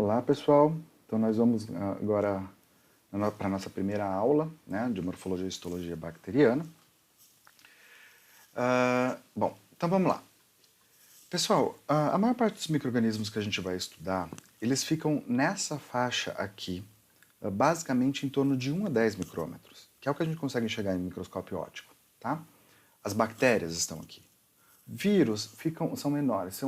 Olá pessoal, então nós vamos agora para a nossa primeira aula, né, de morfologia e histologia bacteriana. Bom, então vamos lá. Pessoal, a maior parte dos micro-organismos que a gente vai estudar, eles ficam nessa faixa aqui, basicamente em torno de 1 a 10 micrômetros, que é o que a gente consegue enxergar em microscópio óptico, tá? As bactérias estão aqui. Vírus são menores,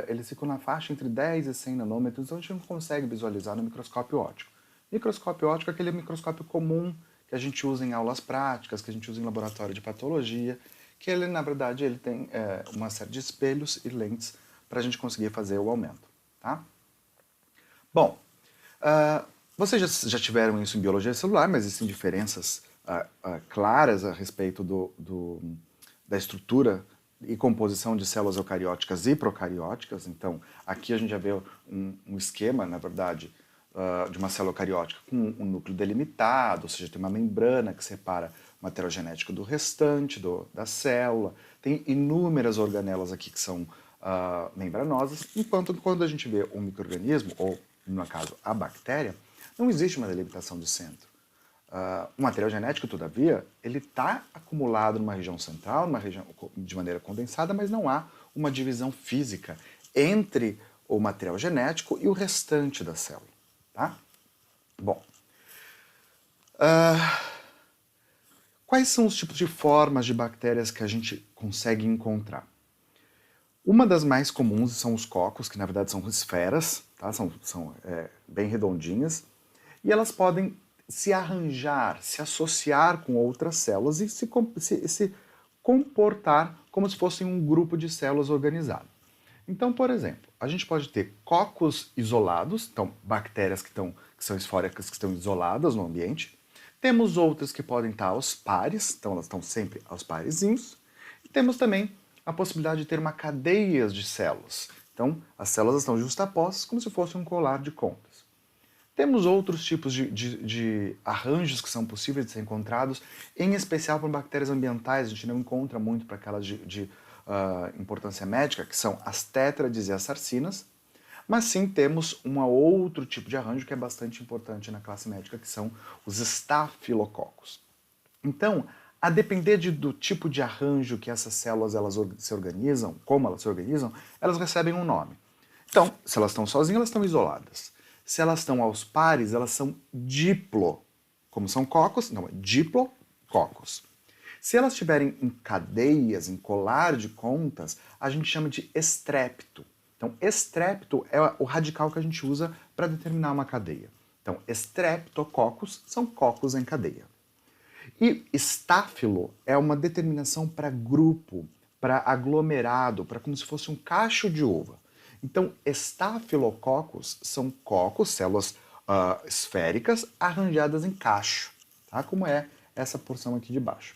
eles ficam na faixa entre 10 e 100 nanômetros, então a gente não consegue visualizar no microscópio óptico. Microscópio óptico é aquele microscópio comum que a gente usa em aulas práticas, que a gente usa em laboratório de patologia, que ele, na verdade, ele tem uma série de espelhos e lentes para a gente conseguir fazer o aumento. Tá? Bom, vocês já tiveram isso em biologia celular, mas existem diferenças claras a respeito da estrutura e composição de células eucarióticas e procarióticas. Então, aqui a gente já vê um esquema, na verdade, de uma célula eucariótica com um núcleo delimitado, ou seja, tem uma membrana que separa o material genético do restante da célula. Tem inúmeras organelas aqui que são membranosas, enquanto quando a gente vê um micro-organismo, ou no caso a bactéria, não existe uma delimitação de centro. O material genético, todavia, ele está acumulado numa região central, numa região de maneira condensada, mas não há uma divisão física entre o material genético e o restante da célula. Tá? Bom, quais são os tipos de formas de bactérias que a gente consegue encontrar? Uma das mais comuns são os cocos, que na verdade são esferas, tá? são bem redondinhas, e elas podem se arranjar, se associar com outras células e se comportar como se fossem um grupo de células organizado. Então, por exemplo, a gente pode ter cocos isolados, então bactérias que são esfóricas, que estão isoladas no ambiente. Temos outras que podem estar aos pares, então elas estão sempre aos parezinhos. E temos também a possibilidade de ter uma cadeia de células. Então, as células estão justapostas como se fosse um colar de contas. Temos outros tipos de arranjos que são possíveis de ser encontrados, em especial para bactérias ambientais. A gente não encontra muito para aquelas de importância médica, que são as tétrades e as sarcinas, mas sim temos um outro tipo de arranjo que é bastante importante na classe médica, que são os estafilococos. Então, a depender do tipo de arranjo que essas células se organizam, como elas se organizam, elas recebem um nome. Então, se elas estão sozinhas, elas estão isoladas. Se elas estão aos pares, elas são diplo. Como são cocos, não, é diplococos. Se elas estiverem em cadeias, em colar de contas, a gente chama de estrépito. Então, estrépito é o radical que a gente usa para determinar uma cadeia. Então, estreptococos são cocos em cadeia. E estáfilo é uma determinação para grupo, para aglomerado, para como se fosse um cacho de uva. Então, estafilococos são cocos, células esféricas, arranjadas em cacho, tá? Como é essa porção aqui de baixo.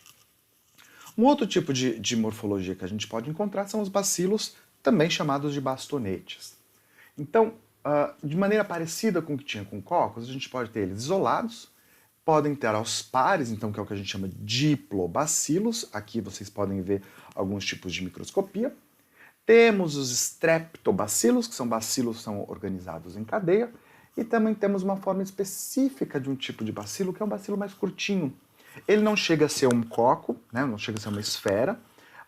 Um outro tipo de morfologia que a gente pode encontrar são os bacilos, também chamados de bastonetes. Então, de maneira parecida com o que tinha com cocos, a gente pode ter eles isolados, podem ter aos pares, então, que é o que a gente chama de diplobacilos. Aqui vocês podem ver alguns tipos de microscopia. Temos os streptobacilos, que são bacilos que são organizados em cadeia, e também temos uma forma específica de um tipo de bacilo, que é um bacilo mais curtinho. Ele não chega a ser um coco, né, não chega a ser uma esfera,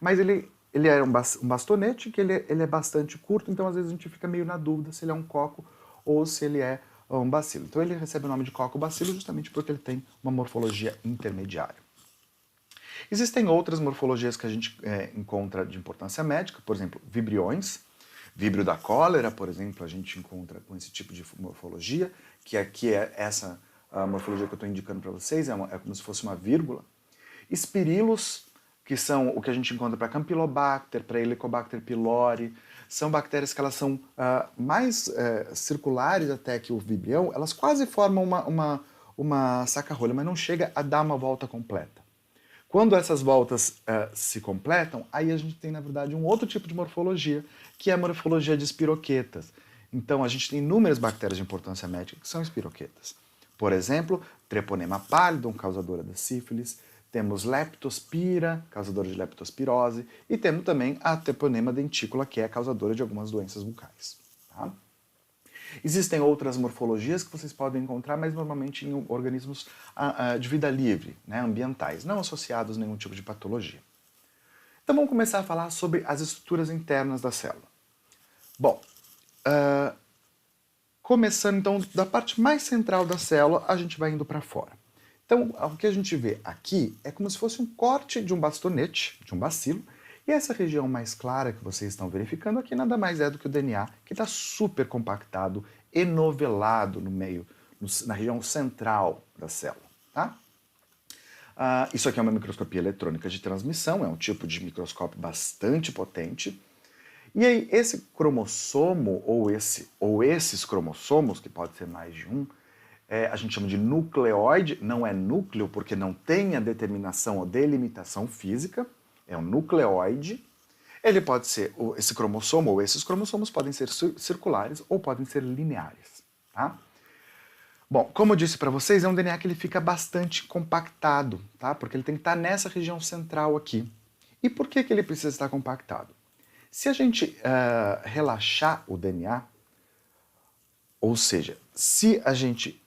mas ele é um bastonete, que ele é bastante curto, então às vezes a gente fica meio na dúvida se ele é um coco ou se ele é um bacilo. Então ele recebe o nome de coco-bacilo justamente porque ele tem uma morfologia intermediária. Existem outras morfologias que a gente encontra de importância médica, por exemplo, vibriões. Víbrio da cólera, por exemplo, a gente encontra com esse tipo de morfologia, que aqui é essa morfologia que eu estou indicando para vocês, é como se fosse uma vírgula. Espirilos, que são o que a gente encontra para Campylobacter, para Helicobacter pylori, são bactérias que elas são mais circulares até que o vibrião, elas quase formam uma saca-rolha, mas não chega a dar uma volta completa. Quando essas voltas se completam, aí a gente tem, na verdade, um outro tipo de morfologia, que é a morfologia de espiroquetas. Então, a gente tem inúmeras bactérias de importância médica que são espiroquetas. Por exemplo, Treponema pallidum, causadora da sífilis, temos Leptospira, causadora de leptospirose, e temos também a Treponema denticula, que é causadora de algumas doenças bucais. Tá? Existem outras morfologias que vocês podem encontrar, mas normalmente em organismos de vida livre, né, ambientais, não associados a nenhum tipo de patologia. Então vamos começar a falar sobre as estruturas internas da célula. Bom, começando então da parte mais central da célula, a gente vai indo para fora. Então o que a gente vê aqui é como se fosse um corte de um bastonete, de um bacilo, e essa região mais clara que vocês estão verificando aqui nada mais é do que o DNA, que está super compactado, enovelado no meio, na região central da célula. Tá? Isso aqui é uma microscopia eletrônica de transmissão, é um tipo de microscópio bastante potente. E aí, esse cromossomo, ou esses cromossomos, que pode ser mais de um, a gente chama de nucleoide, não é núcleo porque não tem a determinação ou delimitação física, é um nucleoide. Ele pode ser, esse cromossomo ou esses cromossomos podem ser circulares ou podem ser lineares. Tá? Bom, como eu disse para vocês, é um DNA que ele fica bastante compactado, tá? Porque ele tem que estar nessa região central aqui. E por que ele precisa estar compactado? Se a gente relaxar o DNA, ou seja, se a gente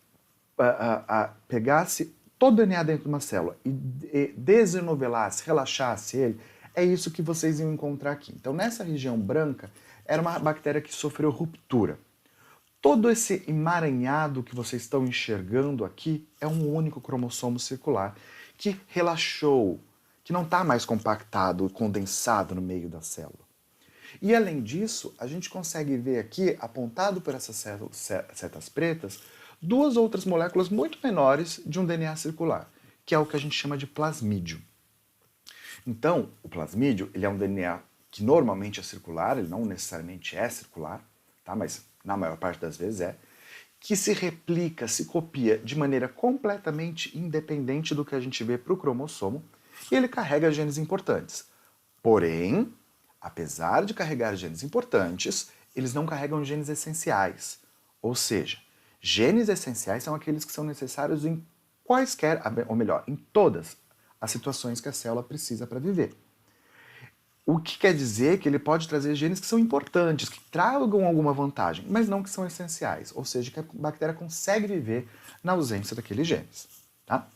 pegasse todo o DNA dentro de uma célula e desenovelasse, relaxasse ele, é isso que vocês iam encontrar aqui. Então, nessa região branca, era uma bactéria que sofreu ruptura. Todo esse emaranhado que vocês estão enxergando aqui é um único cromossomo circular que relaxou, que não está mais compactado e condensado no meio da célula. E além disso, a gente consegue ver aqui, apontado por essas setas pretas, duas outras moléculas muito menores de um DNA circular, que é o que a gente chama de plasmídio. Então, o plasmídio ele é um DNA que normalmente é circular, ele não necessariamente é circular, tá? Mas na maior parte das vezes que se replica, se copia de maneira completamente independente do que a gente vê para o cromossomo, e ele carrega genes importantes. Porém, apesar de carregar genes importantes, eles não carregam genes essenciais. Ou seja, genes essenciais são aqueles que são necessários em quaisquer, ou melhor, em todas as situações que a célula precisa para viver. O que quer dizer que ele pode trazer genes que são importantes, que tragam alguma vantagem, mas não que são essenciais. Ou seja, que a bactéria consegue viver na ausência daqueles genes. Tá?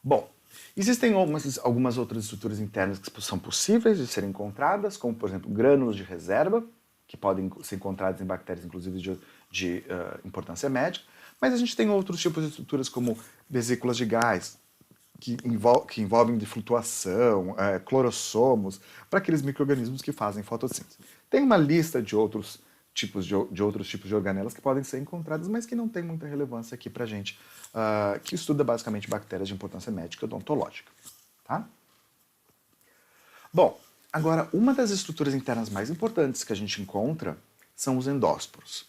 Bom, existem algumas outras estruturas internas que são possíveis de serem encontradas, como, por exemplo, grânulos de reserva, que podem ser encontrados em bactérias, inclusive, de importância médica, mas a gente tem outros tipos de estruturas, como vesículas de gás, que envolvem de flutuação, clorossomos, para aqueles micro-organismos que fazem fotossíntese. Tem uma lista de outros tipos de organelas que podem ser encontradas, mas que não tem muita relevância aqui para a gente, que estuda basicamente bactérias de importância médica e odontológica. Tá? Bom, agora, uma das estruturas internas mais importantes que a gente encontra são os endósporos.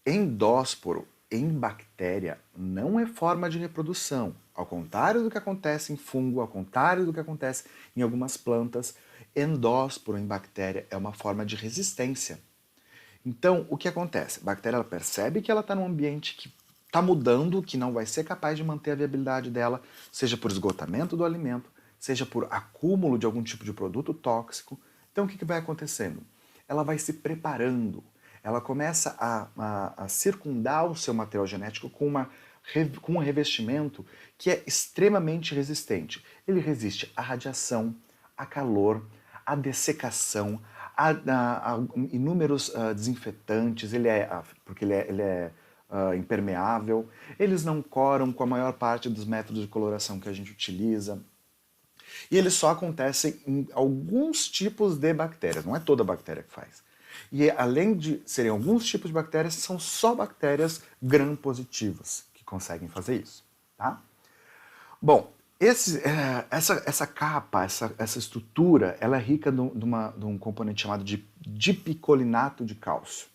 Endósporo, em bactéria, não é forma de reprodução. Ao contrário do que acontece em fungo, ao contrário do que acontece em algumas plantas, endósporo em bactéria é uma forma de resistência. Então, o que acontece? A bactéria ela percebe que ela está num ambiente que está mudando, que não vai ser capaz de manter a viabilidade dela, seja por esgotamento do alimento, seja por acúmulo de algum tipo de produto tóxico. Então, o que vai acontecendo? Ela vai se preparando, ela começa a circundar o seu material genético com um revestimento que é extremamente resistente. Ele resiste à radiação, a calor, à dessecação, a inúmeros desinfetantes, porque ele é impermeável, eles não coram com a maior parte dos métodos de coloração que a gente utiliza. E eles só acontecem em alguns tipos de bactérias, não é toda bactéria que faz. E além de serem alguns tipos de bactérias, são só bactérias gram-positivas que conseguem fazer isso. Tá? Bom, essa capa, essa estrutura, ela é rica de um componente chamado de dipicolinato de cálcio.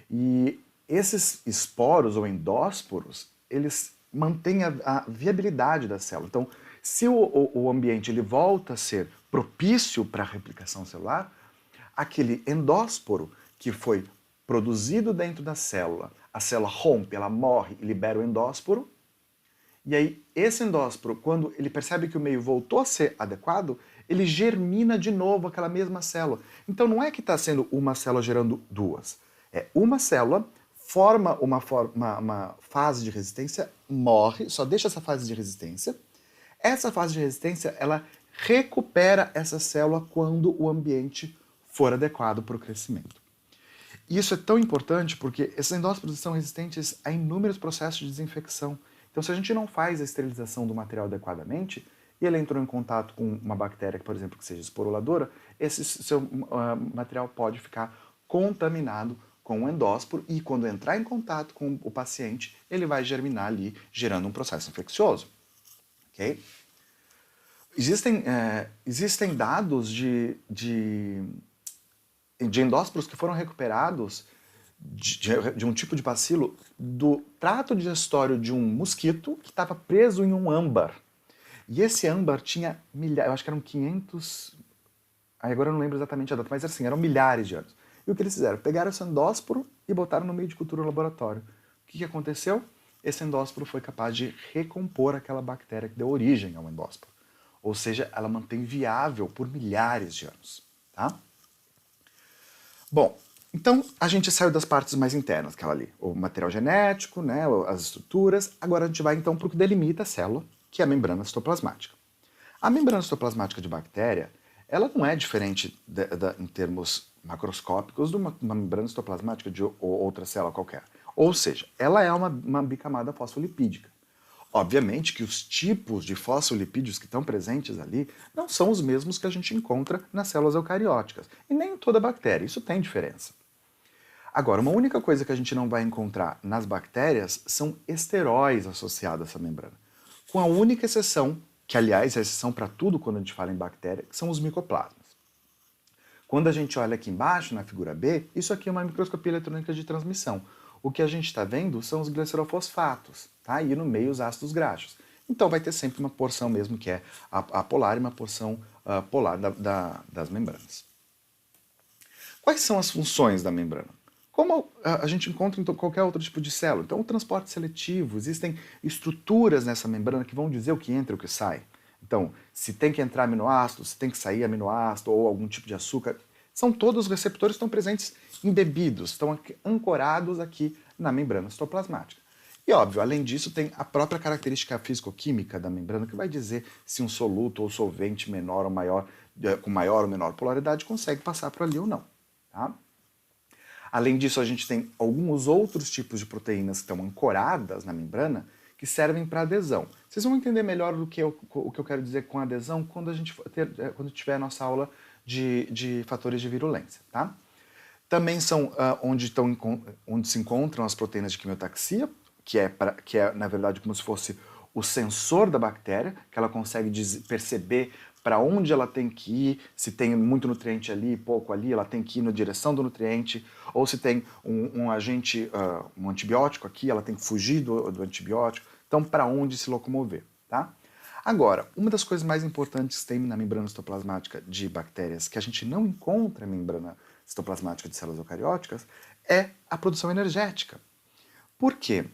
E esses esporos ou endósporos, eles mantêm a viabilidade da célula. Então, se o ambiente ele volta a ser propício para a replicação celular, aquele endósporo que foi produzido dentro da célula, a célula rompe, ela morre e libera o endósporo, e aí esse endósporo, quando ele percebe que o meio voltou a ser adequado, ele germina de novo aquela mesma célula. Então não é que está sendo uma célula gerando duas, É uma célula, forma uma fase de resistência, morre, só deixa essa fase de resistência. Essa fase de resistência, ela recupera essa célula quando o ambiente for adequado para o crescimento. E isso é tão importante porque esses endósporos são resistentes a inúmeros processos de desinfecção. Então, se a gente não faz a esterilização do material adequadamente, e ele entrou em contato com uma bactéria, por exemplo, que seja esporuladora, esse seu material pode ficar contaminado com o endósporo e quando entrar em contato com o paciente, ele vai germinar ali, gerando um processo infeccioso. Okay? Existem dados de endósporos que foram recuperados de um tipo de bacilo do trato digestório de um mosquito que estava preso em um âmbar. E esse âmbar tinha milhares, eu acho que eram 500, agora eu não lembro exatamente a data, mas assim, eram milhares de anos. E o que eles fizeram? Pegaram esse endósporo e botaram no meio de cultura no laboratório. O que aconteceu? Esse endósporo foi capaz de recompor aquela bactéria que deu origem ao endósporo. Ou seja, ela mantém viável por milhares de anos. Tá? Bom, então a gente saiu das partes mais internas, aquela ali, o material genético, né, as estruturas. Agora a gente vai então para o que delimita a célula, que é a membrana citoplasmática. A membrana citoplasmática de bactéria, ela não é diferente em termos macroscópicos de uma membrana citoplasmática de outra célula qualquer. Ou seja, ela é uma bicamada fosfolipídica. Obviamente que os tipos de fosfolipídios que estão presentes ali não são os mesmos que a gente encontra nas células eucarióticas. E nem em toda bactéria, isso tem diferença. Agora, uma única coisa que a gente não vai encontrar nas bactérias são esteróis associados a essa membrana. Com a única exceção, que aliás é a exceção para tudo quando a gente fala em bactéria, que são os micoplasmas. Quando a gente olha aqui embaixo, na figura B, isso aqui é uma microscopia eletrônica de transmissão. O que a gente está vendo são os glicerofosfatos, tá? E no meio os ácidos graxos. Então vai ter sempre uma porção mesmo que é apolar e uma porção polar das membranas. Quais são as funções da membrana? Como a gente encontra em qualquer outro tipo de célula. Então, o transporte seletivo, existem estruturas nessa membrana que vão dizer o que entra e o que sai. Então, se tem que entrar aminoácido, se tem que sair aminoácido ou algum tipo de açúcar, são todos os receptores que estão presentes embebidos, estão ancorados aqui na membrana citoplasmática. E óbvio, além disso, tem a própria característica físico-química da membrana que vai dizer se um soluto ou solvente menor ou maior, com maior ou menor polaridade consegue passar por ali ou não. Tá? Além disso, a gente tem alguns outros tipos de proteínas que estão ancoradas na membrana que servem para adesão. Vocês vão entender melhor o que eu quero dizer com adesão quando quando tiver a nossa aula de fatores de virulência. Tá? Também são onde se encontram as proteínas de quimiotaxia, que é, na verdade, como se fosse o sensor da bactéria, que ela consegue perceber para onde ela tem que ir, se tem muito nutriente ali, pouco ali, ela tem que ir na direção do nutriente, ou se tem um agente, um antibiótico aqui, ela tem que fugir do antibiótico, então para onde se locomover, tá? Agora, uma das coisas mais importantes que tem na membrana citoplasmática de bactérias, que a gente não encontra na membrana citoplasmática de células eucarióticas, é a produção energética. Por quê?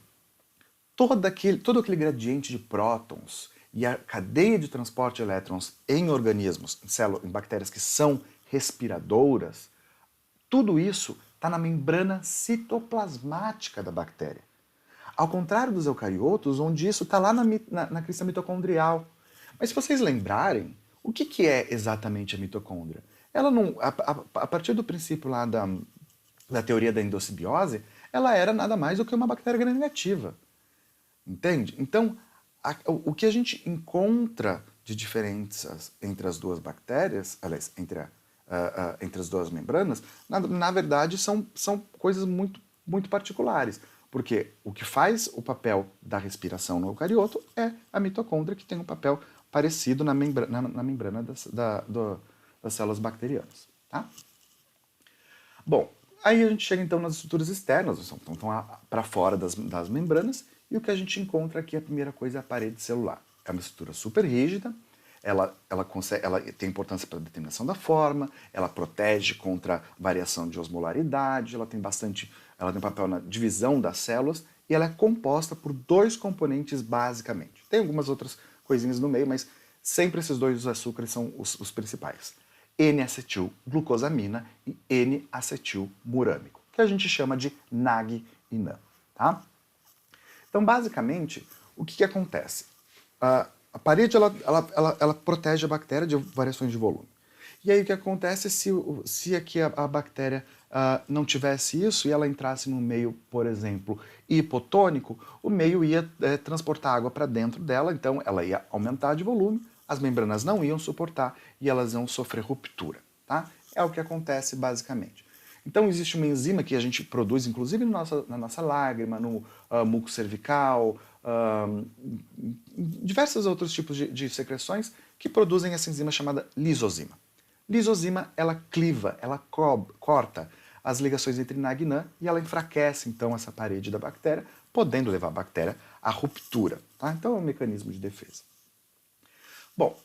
Todo aquele gradiente de prótons e a cadeia de transporte de elétrons em organismos, em bactérias que são respiradoras, tudo isso está na membrana citoplasmática da bactéria. Ao contrário dos eucariotos, onde isso está lá na crista mitocondrial. Mas se vocês lembrarem, o que é exatamente a mitocôndria? Ela não, a partir do princípio lá da teoria da endossimbiose, ela era nada mais do que uma bactéria gram-negativa. Entende? Então, o que a gente encontra de diferenças entre as duas bactérias, aliás, entre as duas membranas, na verdade são coisas muito, muito particulares. Porque o que faz o papel da respiração no eucarioto é a mitocôndria, que tem um papel parecido na membrana das células bacterianas. Tá? Bom, aí a gente chega então nas estruturas externas, então para fora das membranas, e o que a gente encontra aqui, a primeira coisa, é a parede celular. É uma estrutura super rígida, ela tem importância para a determinação da forma, ela protege contra variação de osmolaridade, ela tem papel na divisão das células, e ela é composta por dois componentes basicamente. Tem algumas outras coisinhas no meio, mas sempre esses dois açúcares são os principais. N-acetilglucosamina e N-acetilmurâmico. que a gente chama de NAG e NAN. Tá? Então, basicamente, o que acontece? A parede ela protege a bactéria de variações de volume. E aí o que acontece se aqui a bactéria não tivesse isso e ela entrasse num meio, por exemplo, hipotônico, o meio ia transportar água para dentro dela, então ela ia aumentar de volume, as membranas não iam suportar e elas iam sofrer ruptura. Tá? É o que acontece basicamente. Então existe uma enzima que a gente produz, inclusive na nossa lágrima, no muco cervical, diversos outros tipos de secreções que produzem essa enzima chamada lisozima. Lisozima, ela cliva, ela corta as ligações entre NAG e NAN e ela enfraquece então essa parede da bactéria, podendo levar a bactéria à ruptura. Tá? Então é um mecanismo de defesa. Bom,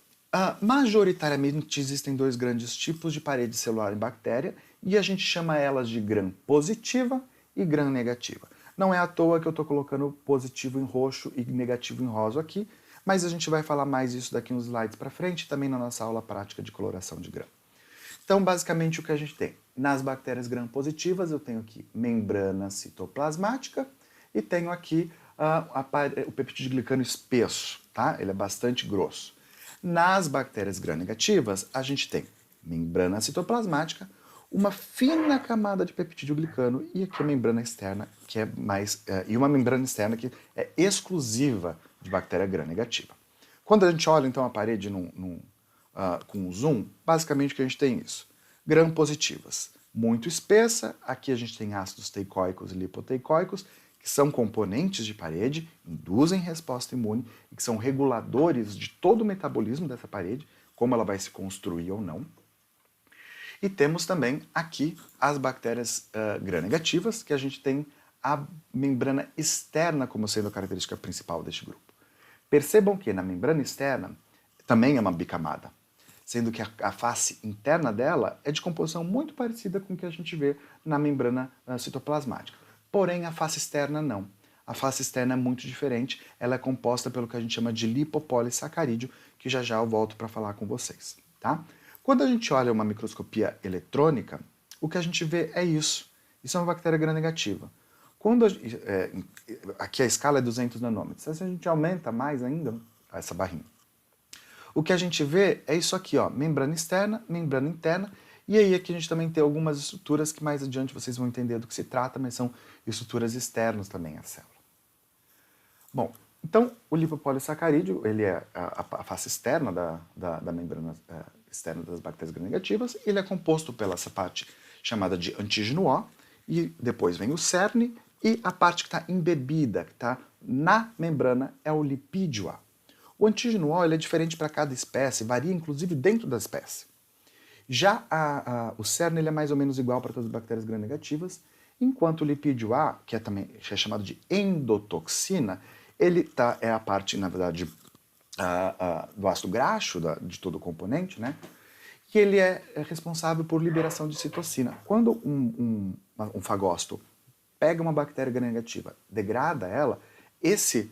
majoritariamente existem dois grandes tipos de parede celular em bactéria e a gente chama elas de gram-positiva e gram-negativa. Não é à toa que eu estou colocando positivo em roxo e negativo em rosa aqui, mas a gente vai falar mais isso daqui uns slides para frente, também na nossa aula prática de coloração de gram. Então, basicamente, o que a gente tem? Nas bactérias gram-positivas, eu tenho aqui membrana citoplasmática e tenho aqui o peptidoglicano espesso, tá? Ele é bastante grosso. Nas bactérias gram-negativas, a gente tem membrana citoplasmática, uma fina camada de peptidoglicano e aqui a membrana externa, que é e uma membrana externa que é exclusiva de bactéria gram-negativa. Quando a gente olha, então, a parede com um zoom, basicamente o que a gente tem é isso. Gram-positivas, muito espessa, aqui a gente tem ácidos teicoicos e lipoteicoicos, que são componentes de parede, induzem resposta imune e que são reguladores de todo o metabolismo dessa parede, como ela vai se construir ou não. E temos também aqui as bactérias gram-negativas, que a gente tem a membrana externa como sendo a característica principal deste grupo. Percebam que na membrana externa também é uma bicamada, sendo que a face interna dela é de composição muito parecida com o que a gente vê na membrana citoplasmática. Porém, a face externa não. A face externa é muito diferente, ela é composta pelo que a gente chama de lipopolissacarídeo, que já já eu volto para falar com vocês. Tá? Quando a gente olha uma microscopia eletrônica, o que a gente vê é isso. Isso é uma bactéria gram-negativa. Aqui a escala é 200 nanômetros. Se a gente aumenta mais ainda essa barrinha, o que a gente vê é isso aqui, ó, membrana externa, membrana interna, e aí aqui a gente também tem algumas estruturas que mais adiante vocês vão entender do que se trata, mas são estruturas externas também à célula. Bom, então o lipopolissacarídeo, ele é a face externa da membrana externa das bactérias gram-negativas, ele é composto pela essa parte chamada de antígeno O, e depois vem o cerne, e a parte que está embebida, que está na membrana, é o lipídio A. O antígeno O ele é diferente para cada espécie, varia inclusive dentro da espécie. Já o cerne ele é mais ou menos igual para todas as bactérias gram-negativas, enquanto o lipídio A, que também é chamado de endotoxina, ele é a parte, na verdade, do ácido graxo de todo o componente, né? Que ele é responsável por liberação de citocina. Quando um fagócito pega uma bactéria gram-negativa, degrada ela, esse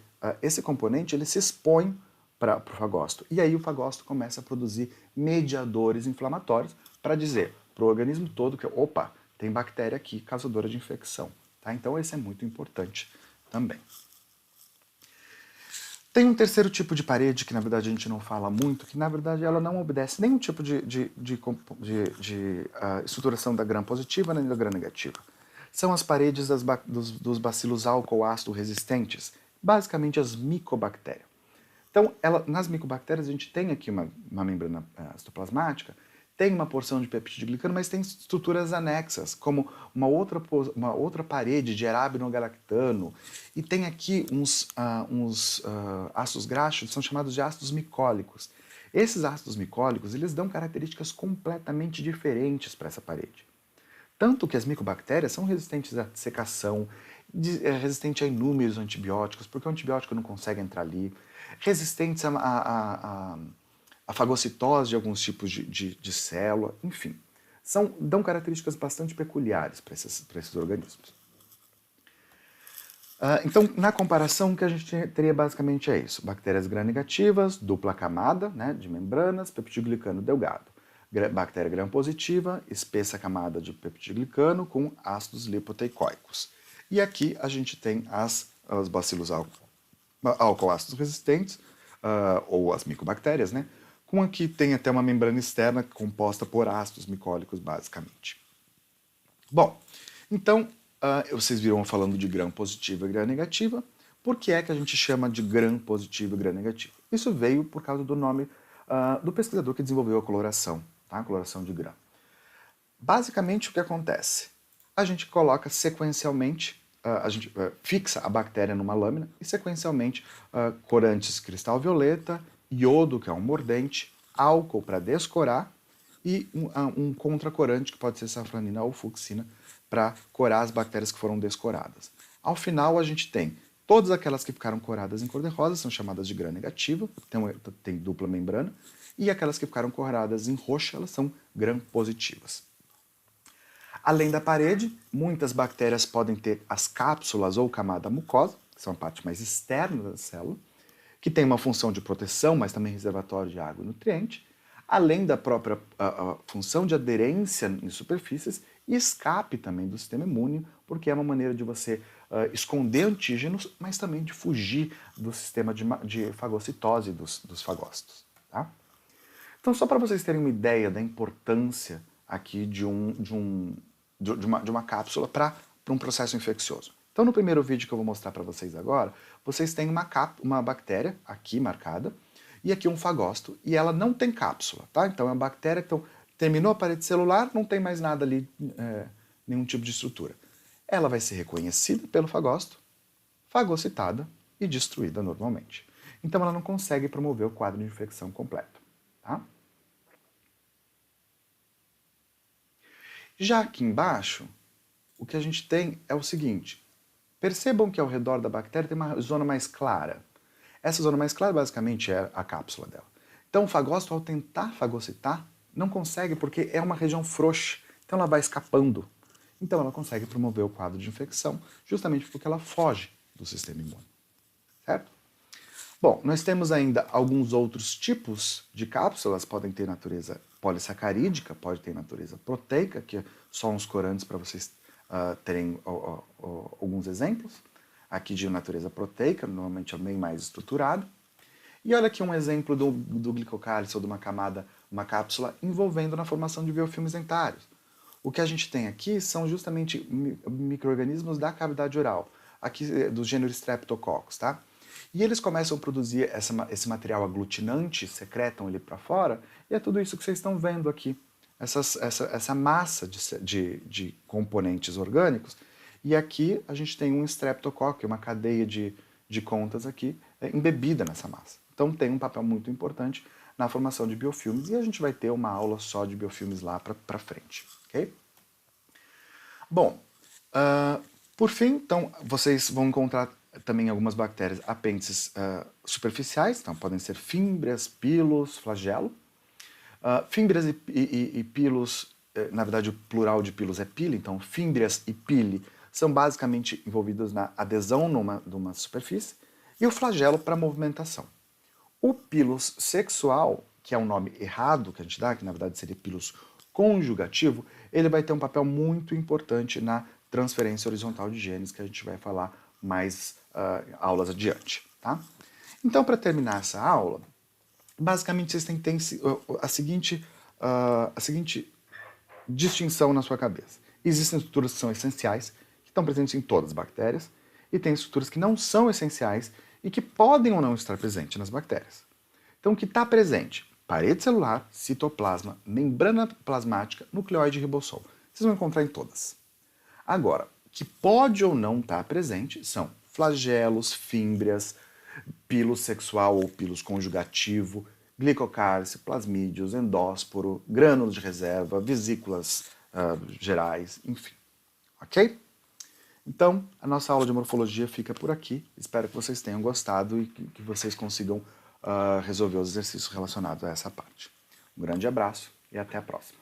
componente ele se expõe para o fagócito. E aí o fagócito começa a produzir mediadores inflamatórios para dizer para o organismo todo que, opa, tem bactéria aqui causadora de infecção. Tá? Então esse é muito importante também. Tem um terceiro tipo de parede que, na verdade, a gente não fala muito, que, na verdade, ela não obedece nenhum tipo de estruturação da gram-positiva nem da gram-negativa. São as paredes dos bacilos álcool-ácido resistentes, basicamente as micobactérias. Então, nas micobactérias, a gente tem aqui uma membrana citoplasmática, tem uma porção de peptidoglicano, mas tem estruturas anexas, como uma outra parede de arabinogalactano, e tem aqui uns ácidos graxos, são chamados de ácidos micólicos. Esses ácidos micólicos, eles dão características completamente diferentes para essa parede. Tanto que as micobactérias são resistentes à dessecação, resistentes a inúmeros antibióticos, porque o antibiótico não consegue entrar ali, resistentes a fagocitose de alguns tipos de célula, enfim. Dão características bastante peculiares para esses organismos. Então, na comparação, o que a gente teria basicamente é isso. Bactérias gram-negativas, dupla camada, né, de membranas, peptidoglicano delgado. bactéria gram-positiva, espessa camada de peptidoglicano com ácidos lipoteicoicos. E aqui a gente tem os bacilos álcool-ácidos resistentes, ou as micobactérias, né? Com aqui tem até uma membrana externa composta por ácidos micólicos, basicamente. Bom, então, vocês viram falando de gram-positiva e gram-negativa. Por que é que a gente chama de gram-positivo e gram-negativo? Isso veio por causa do nome do pesquisador que desenvolveu a coloração, tá? A coloração de gram. Basicamente, o que acontece? A gente coloca sequencialmente, a gente fixa a bactéria numa lâmina e sequencialmente corantes cristal violeta, iodo, que é um mordente, álcool para descorar e um contracorante, que pode ser safranina ou fucsina, para corar as bactérias que foram descoradas. Ao final, a gente tem todas aquelas que ficaram coradas em cor-de-rosa, são chamadas de gram-negativa, tem dupla membrana, e aquelas que ficaram coradas em roxa, elas são gram-positivas. Além da parede, muitas bactérias podem ter as cápsulas ou camada mucosa, que são a parte mais externa da célula, que tem uma função de proteção, mas também reservatório de água e nutriente, além da própria função de aderência em superfícies e escape também do sistema imune, porque é uma maneira de você esconder antígenos, mas também de fugir do sistema de fagocitose dos fagócitos. Tá? Então, só para vocês terem uma ideia da importância aqui de uma cápsula para um processo infeccioso. Então, no primeiro vídeo que eu vou mostrar para vocês agora, vocês têm uma bactéria aqui marcada e aqui um fagócito, e ela não tem cápsula, tá? Então, é uma bactéria que terminou a parede celular, não tem mais nada ali, nenhum tipo de estrutura. Ela vai ser reconhecida pelo fagócito, fagocitada e destruída normalmente. Então, ela não consegue promover o quadro de infecção completo, tá? Já aqui embaixo, o que a gente tem é o seguinte. Percebam que ao redor da bactéria tem uma zona mais clara. Essa zona mais clara basicamente é a cápsula dela. Então o fagócito, ao tentar fagocitar, não consegue porque é uma região frouxa. Então ela vai escapando. Então ela consegue promover o quadro de infecção, justamente porque ela foge do sistema imune. Certo? Bom, nós temos ainda alguns outros tipos de cápsulas, podem ter natureza polissacarídica, pode ter natureza proteica, que é só uns corantes para vocês terem alguns exemplos. Aqui de natureza proteica, normalmente é bem mais estruturado. E olha aqui um exemplo do glicocálice ou de uma cápsula envolvendo na formação de biofilmes dentários. O que a gente tem aqui são justamente micro-organismos da cavidade oral, aqui do gênero Streptococcus, tá? E eles começam a produzir esse material aglutinante, secretam ele para fora, e é tudo isso que vocês estão vendo aqui. Essa massa de componentes orgânicos. E aqui a gente tem um streptococcus, uma cadeia de contas aqui, embebida nessa massa. Então tem um papel muito importante na formação de biofilmes, e a gente vai ter uma aula só de biofilmes lá para frente. Okay? Bom, por fim, então, vocês vão encontrar também algumas bactérias apêndices superficiais, então podem ser fímbrias, pilos, flagelo. Fímbrias e pilos, na verdade o plural de pilos é pile, então fímbrias e pile são basicamente envolvidos na adesão de uma superfície, e o flagelo para movimentação. O pilus sexual, que é um nome errado que a gente dá, que na verdade seria pilus conjugativo, ele vai ter um papel muito importante na transferência horizontal de genes, que a gente vai falar mais aulas adiante. Tá? Então, para terminar essa aula, basicamente vocês têm que ter a seguinte distinção na sua cabeça. Existem estruturas que são essenciais, que estão presentes em todas as bactérias, e tem estruturas que não são essenciais e que podem ou não estar presentes nas bactérias. Então, o que está presente? Parede celular, citoplasma, membrana plasmática, nucleóide e ribossoma. Vocês vão encontrar em todas. Agora, o que pode ou não estar presente são flagelos, fímbrias, pilus sexual ou pilus conjugativo, glicocálice, plasmídios, endósporo, grânulos de reserva, vesículas gerais, enfim. Ok? Então, a nossa aula de morfologia fica por aqui. Espero que vocês tenham gostado e que vocês consigam resolver os exercícios relacionados a essa parte. Um grande abraço e até a próxima.